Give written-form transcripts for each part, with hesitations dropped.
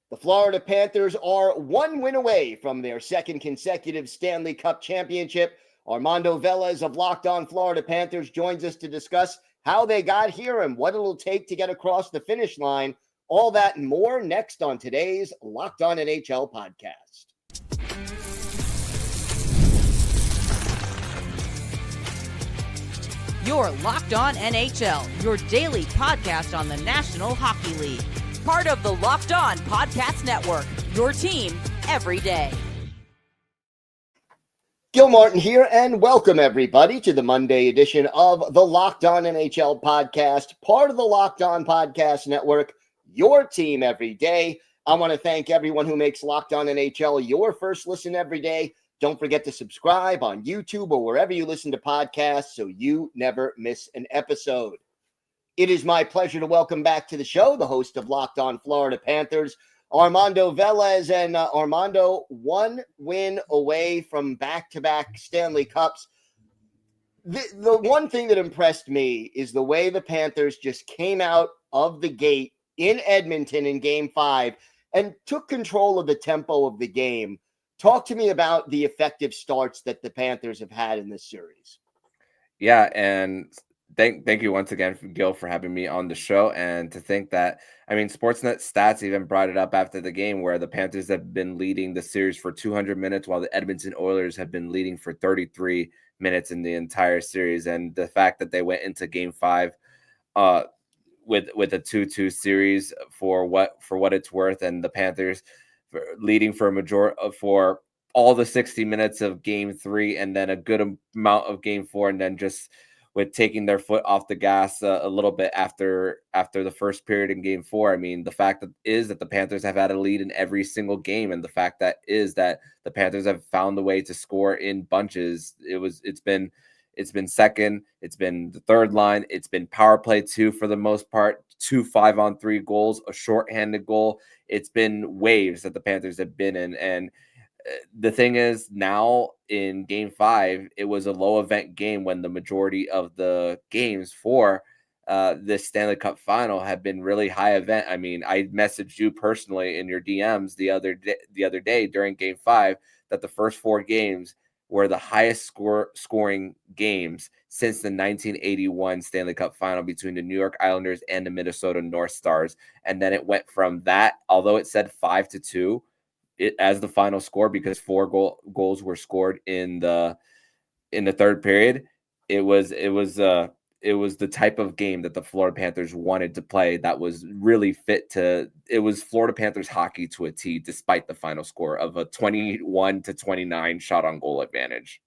The Florida Panthers are one win away from their second consecutive Stanley Cup championship. Armando Velez of Locked On Florida Panthers joins us to discuss how they got here and what it'll take to get across the finish line. All that and more next on today's Locked On NHL podcast. You're Locked On NHL, your daily podcast on the National Hockey League. Part of the Locked On Podcast Network, your team every day. Gil Martin here, and welcome everybody to the Monday edition of the Locked On NHL podcast, part of the Locked On Podcast Network, your team every day. I want to thank everyone who makes Locked On NHL your first listen every day. Don't forget to subscribe on YouTube or wherever you listen to podcasts so you never miss an episode. It is my pleasure to welcome back to the show the host of Locked On Florida Panthers, Armando Velez. And Armando, one win away from back-to-back Stanley Cups. The one thing that impressed me is the way the Panthers just came out of the gate in Edmonton in Game 5 and took control of the tempo of the game. Talk to me about the effective starts that the Panthers have had in this series. Yeah, and thank you once again, Gil, for having me on the show. And to think that, Sportsnet Stats even brought it up after the game where the Panthers have been leading the series for 200 minutes while the Edmonton Oilers have been leading for 33 minutes in the entire series. And the fact that they went into Game 5 with a 2-2 series for what it's worth, and the Panthers leading for all the 60 minutes of Game 3 and then a good amount of Game 4, and then just with taking their foot off the gas a little bit after the first period in Game 4. The fact that the Panthers have had a lead in every single game, and the fact that the Panthers have found the way to score in bunches. It's been second, it's been the third line, it's been power play 2 for the most part, 2 5-on-3 goals, a shorthanded goal. It's been waves that the Panthers have been in. And the thing is, now in Game 5, it was a low event game when the majority of the games for this Stanley Cup final have been really high event. I messaged you personally in your DMs the other day during Game 5 that the first 4 games were the highest scoring games since the 1981 Stanley Cup final between the New York Islanders and the Minnesota North Stars. And then it went from that, although it said 5-2 as the final score because 4 goals were scored in the third period. It was the type of game that the Florida Panthers wanted to play that was really fit to – it was Florida Panthers hockey to a T, despite the final score of a 21-29 shot on goal advantage.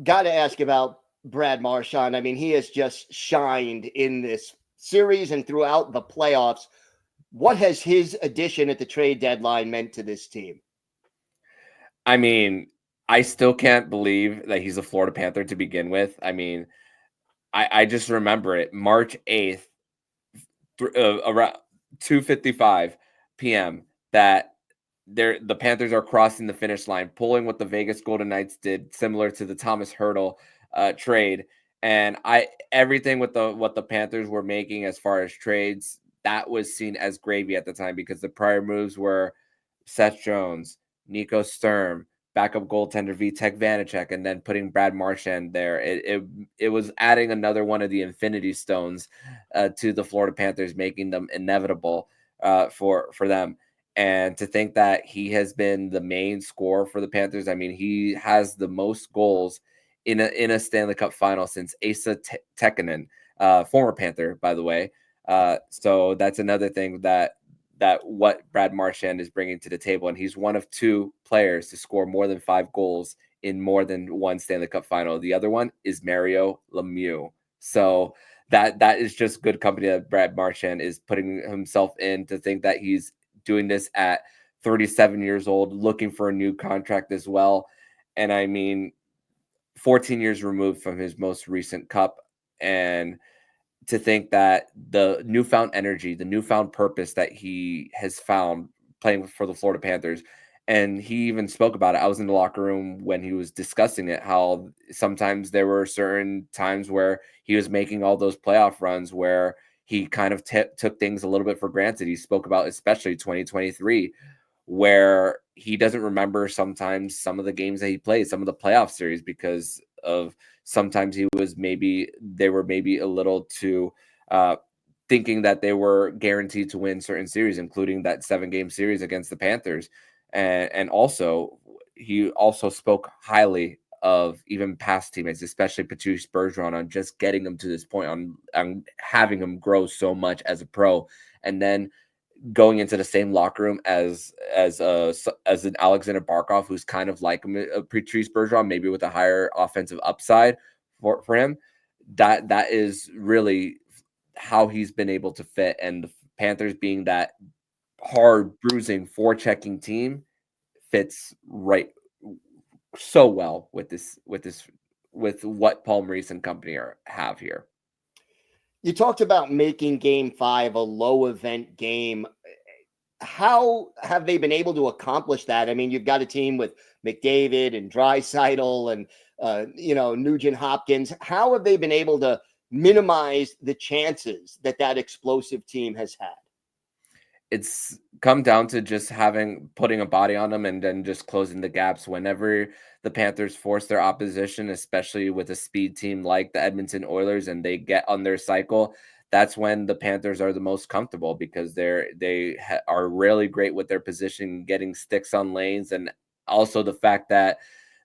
Got to ask about Brad Marchand. He has just shined in this series and throughout the playoffs. What has his addition at the trade deadline meant to this team? I still can't believe that he's a Florida Panther to begin with. I just remember it, March 8th, around 2:55 p.m., that the Panthers are crossing the finish line, pulling what the Vegas Golden Knights did, similar to the Thomas Hertl trade. And everything with what the Panthers were making as far as trades, that was seen as gravy at the time because the prior moves were Seth Jones, Nico Sturm, backup goaltender Vitek Vanacek, and then putting Brad Marchand there. It was adding another one of the infinity stones to the Florida Panthers, making them inevitable for them. And to think that he has been the main scorer for the Panthers, he has the most goals in a Stanley Cup final since Asa Tekkonen, former Panther, by the way. So that's another thing that what Brad Marchand is bringing to the table. And he's one of 2 players to score more than 5 goals in more than one Stanley Cup final. The other one is Mario Lemieux. So that is just good company that Brad Marchand is putting himself in, to think that he's doing this at 37 years old, looking for a new contract as well. And 14 years removed from his most recent cup. And to think that the newfound energy, the newfound purpose that he has found playing for the Florida Panthers, and he even spoke about it. I was in the locker room when he was discussing it, how sometimes there were certain times where he was making all those playoff runs where he kind of took things a little bit for granted. He spoke about especially 2023, where he doesn't remember sometimes some of the games that he played, some of the playoff series, because of sometimes they were maybe a little too thinking that they were guaranteed to win certain series, including that 7-game series against the Panthers. And also, he also spoke highly of even past teammates, especially Patrice Bergeron, on just getting him to this point, on having him grow so much as a pro, and then going into the same locker room as an Alexander Barkov, who's kind of like a Patrice Bergeron, maybe with a higher offensive upside for him. That is really how he's been able to fit, and the Panthers being that hard bruising forechecking team fits right so well with what Paul Maurice and company have here. You talked about making Game 5 a low event game. How have they been able to accomplish that? I mean, you've got a team with McDavid and Draisaitl and Nugent Hopkins. How have they been able to minimize the chances that explosive team has had? It's come down to just putting a body on them and then just closing the gaps whenever the Panthers force their opposition, especially with a speed team like the Edmonton Oilers, and they get on their cycle. That's when the Panthers are the most comfortable, because they are really great with their position, getting sticks on lanes, and also the fact that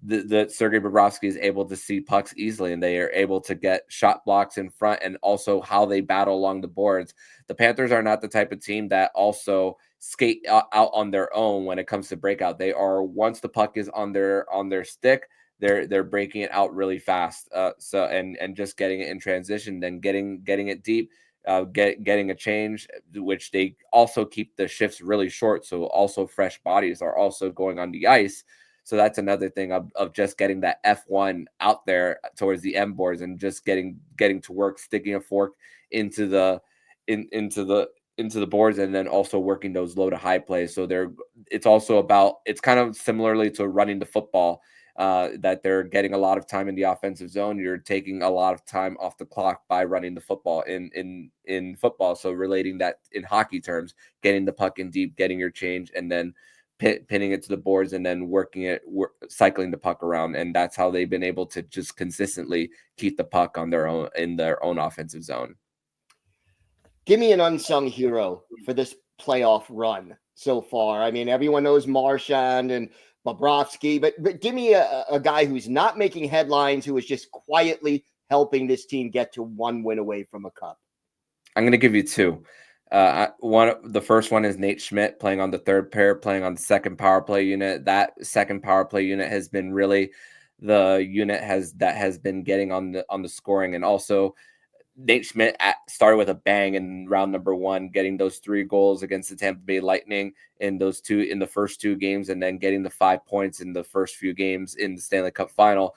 the Sergei Bobrovsky is able to see pucks easily, and they are able to get shot blocks in front, and also how they battle along the boards. The Panthers are not the type of team that also skate out on their own when it comes to breakout. They are, once the puck is on their stick, they're breaking it out really fast. And just getting it in transition, then getting it deep, getting a change, which they also keep the shifts really short. So also fresh bodies are also going on the ice. So that's another thing of just getting that F1 out there towards the M boards and just getting to work, sticking a fork into the boards, and then also working those low to high plays. So it's kind of similarly to running the football, that they're getting a lot of time in the offensive zone. You're taking a lot of time off the clock by running the football in football. So relating that in hockey terms, getting the puck in deep, getting your change, and then pinning it to the boards, and then cycling the puck around. And that's how they've been able to just consistently keep the puck in their own offensive zone. Give me an unsung hero for this playoff run so far. I mean, everyone knows Marchand and Bobrovsky, but give me a guy who's not making headlines, who is just quietly helping this team get to one win away from a cup. I'm going to give you two. The first one is Nate Schmidt, playing on the third pair, playing on the second power play unit. That second power play unit has been really the unit that has been getting on the scoring. And also Nate Schmidt started with a bang in round number 1, getting those 3 goals against the Tampa Bay Lightning in the first 2 games, and then getting the 5 points in the first few games in the Stanley Cup final.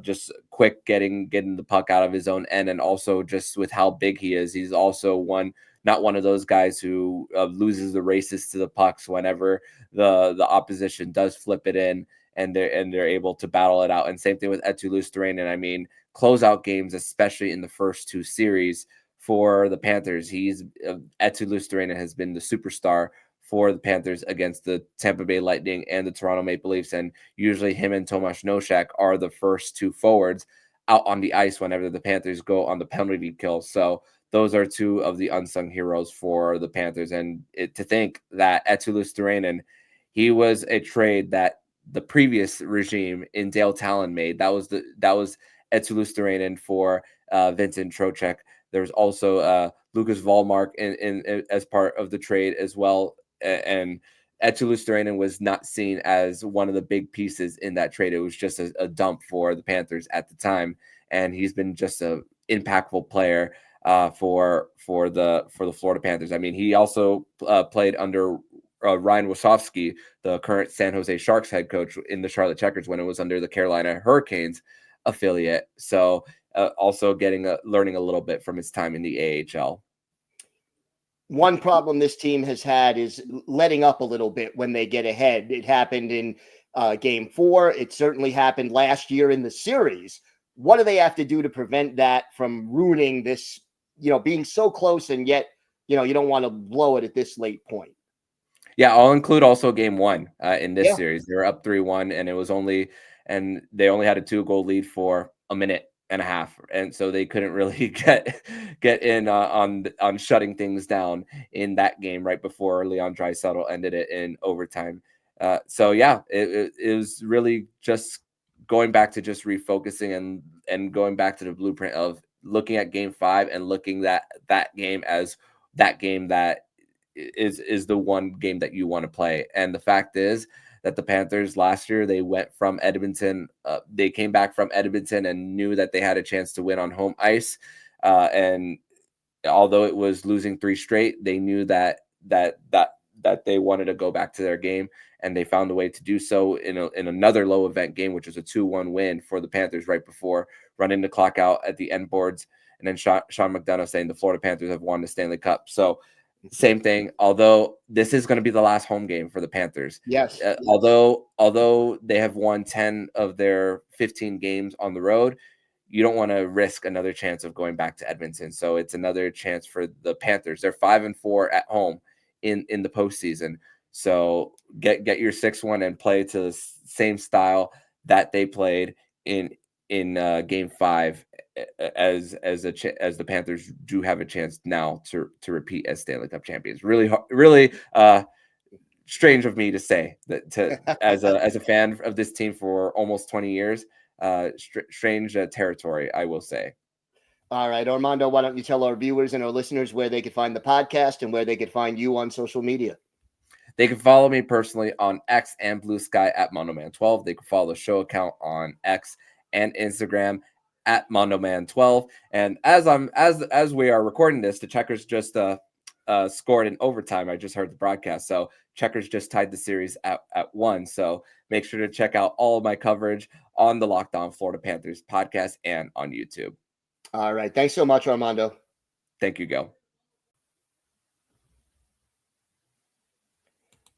Just quick getting the puck out of his own end, and also just with how big he is, he's also not one of those guys who loses the races to the pucks whenever the opposition does flip it in, and they're able to battle it out. And same thing with Eetu Luostarinen. I mean, closeout games, especially in the first 2 series for the Panthers, Eetu Luostarinen has been the superstar for the Panthers against the Tampa Bay Lightning and the Toronto Maple Leafs. And usually him and Tomas Nosek are the first 2 forwards out on the ice whenever the Panthers go on the penalty kill. So those are 2 of the unsung heroes for the Panthers. And to think that Eetu Luostarinen, he was a trade that the previous regime in Dale Talon made. That was Eetu Luostarinen for Vincent Trocheck. There's also Lucas Wallmark in as part of the trade as well. And Eetu Luostarinen was not seen as one of the big pieces in that trade. It was just a dump for the Panthers at the time. And he's been just an impactful player for the Florida Panthers. I mean, he also played under Ryan Wasowski, the current San Jose Sharks head coach, in the Charlotte Checkers when it was under the Carolina Hurricanes affiliate. So also learning a little bit from his time in the AHL. One problem this team has had is letting up a little bit when they get ahead. It happened in Game 4. It certainly happened last year in the series. What do they have to do to prevent that from ruining this being so close and yet, you don't want to blow it at this late point. Yeah, I'll include also game one in this Yeah. series. They were up 3-1, and they only had a 2-goal lead for a minute and a half, and so they couldn't really get in on shutting things down in that game right before Leon Draisaitl ended it in overtime. So yeah, it was really just going back to just refocusing and going back to the blueprint of looking at game 5 and looking at that game as that game that is the one game that you want to play. And the fact is that the Panthers last year, they went from Edmonton. They came back from Edmonton and knew that they had a chance to win on home ice. And although it was losing 3 straight, they knew that they wanted to go back to their game, and they found a way to do so in another low event game, which was a 2-1 win for the Panthers right before running the clock out at the end boards. And then Sean McDonough saying the Florida Panthers have won the Stanley Cup. So same thing, although this is going to be the last home game for the Panthers. Yes. Although they have won 10 of their 15 games on the road, you don't want to risk another chance of going back to Edmonton. So it's another chance for the Panthers. They're 5-4 at home in the postseason. So get your 6-1 and play to the same style that they played in game 5, as the Panthers do have a chance now to repeat as Stanley Cup champions. Really strange of me to say that as a fan of this team for almost 20 years. Strange territory, I will say. All right, Armando, why don't you tell our viewers and our listeners where they could find the podcast and where they could find you on social media? They can follow me personally on X and Blue Sky at MondoMan12. They can follow the show account on X and Instagram at MondoMan12. And as we are recording this, the Checkers just scored in overtime. I just heard the broadcast. So Checkers just tied the series at 1. So make sure to check out all of my coverage on the Locked On Florida Panthers podcast and on YouTube. All right. Thanks so much, Armando. Thank you, Gil.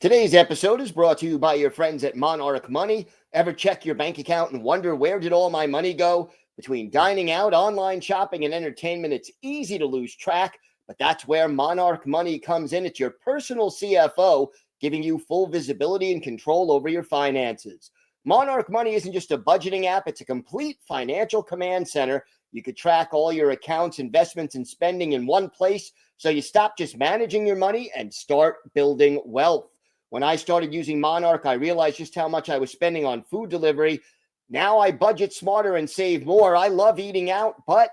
Today's episode is brought to you by your friends at Monarch Money. Ever check your bank account and wonder, where did all my money go? Between dining out, online shopping, and entertainment, it's easy to lose track, but that's where Monarch Money comes in. It's your personal CFO, giving you full visibility and control over your finances. Monarch Money isn't just a budgeting app, it's a complete financial command center. You could track all your accounts, investments, and spending in one place, so you stop just managing your money and start building wealth. When I started using Monarch, I realized just how much I was spending on food delivery. Now I budget smarter and save more. I love eating out, but,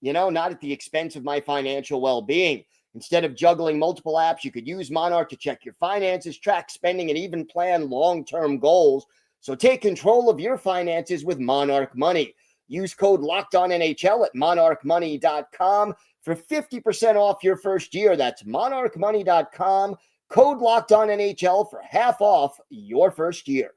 not at the expense of my financial well-being. Instead of juggling multiple apps, you could use Monarch to check your finances, track spending, and even plan long-term goals. So take control of your finances with Monarch Money. Use code LOCKEDONNHL at monarchmoney.com for 50% off your first year. That's monarchmoney.com. Code LOCKEDONNHL for half off your first year.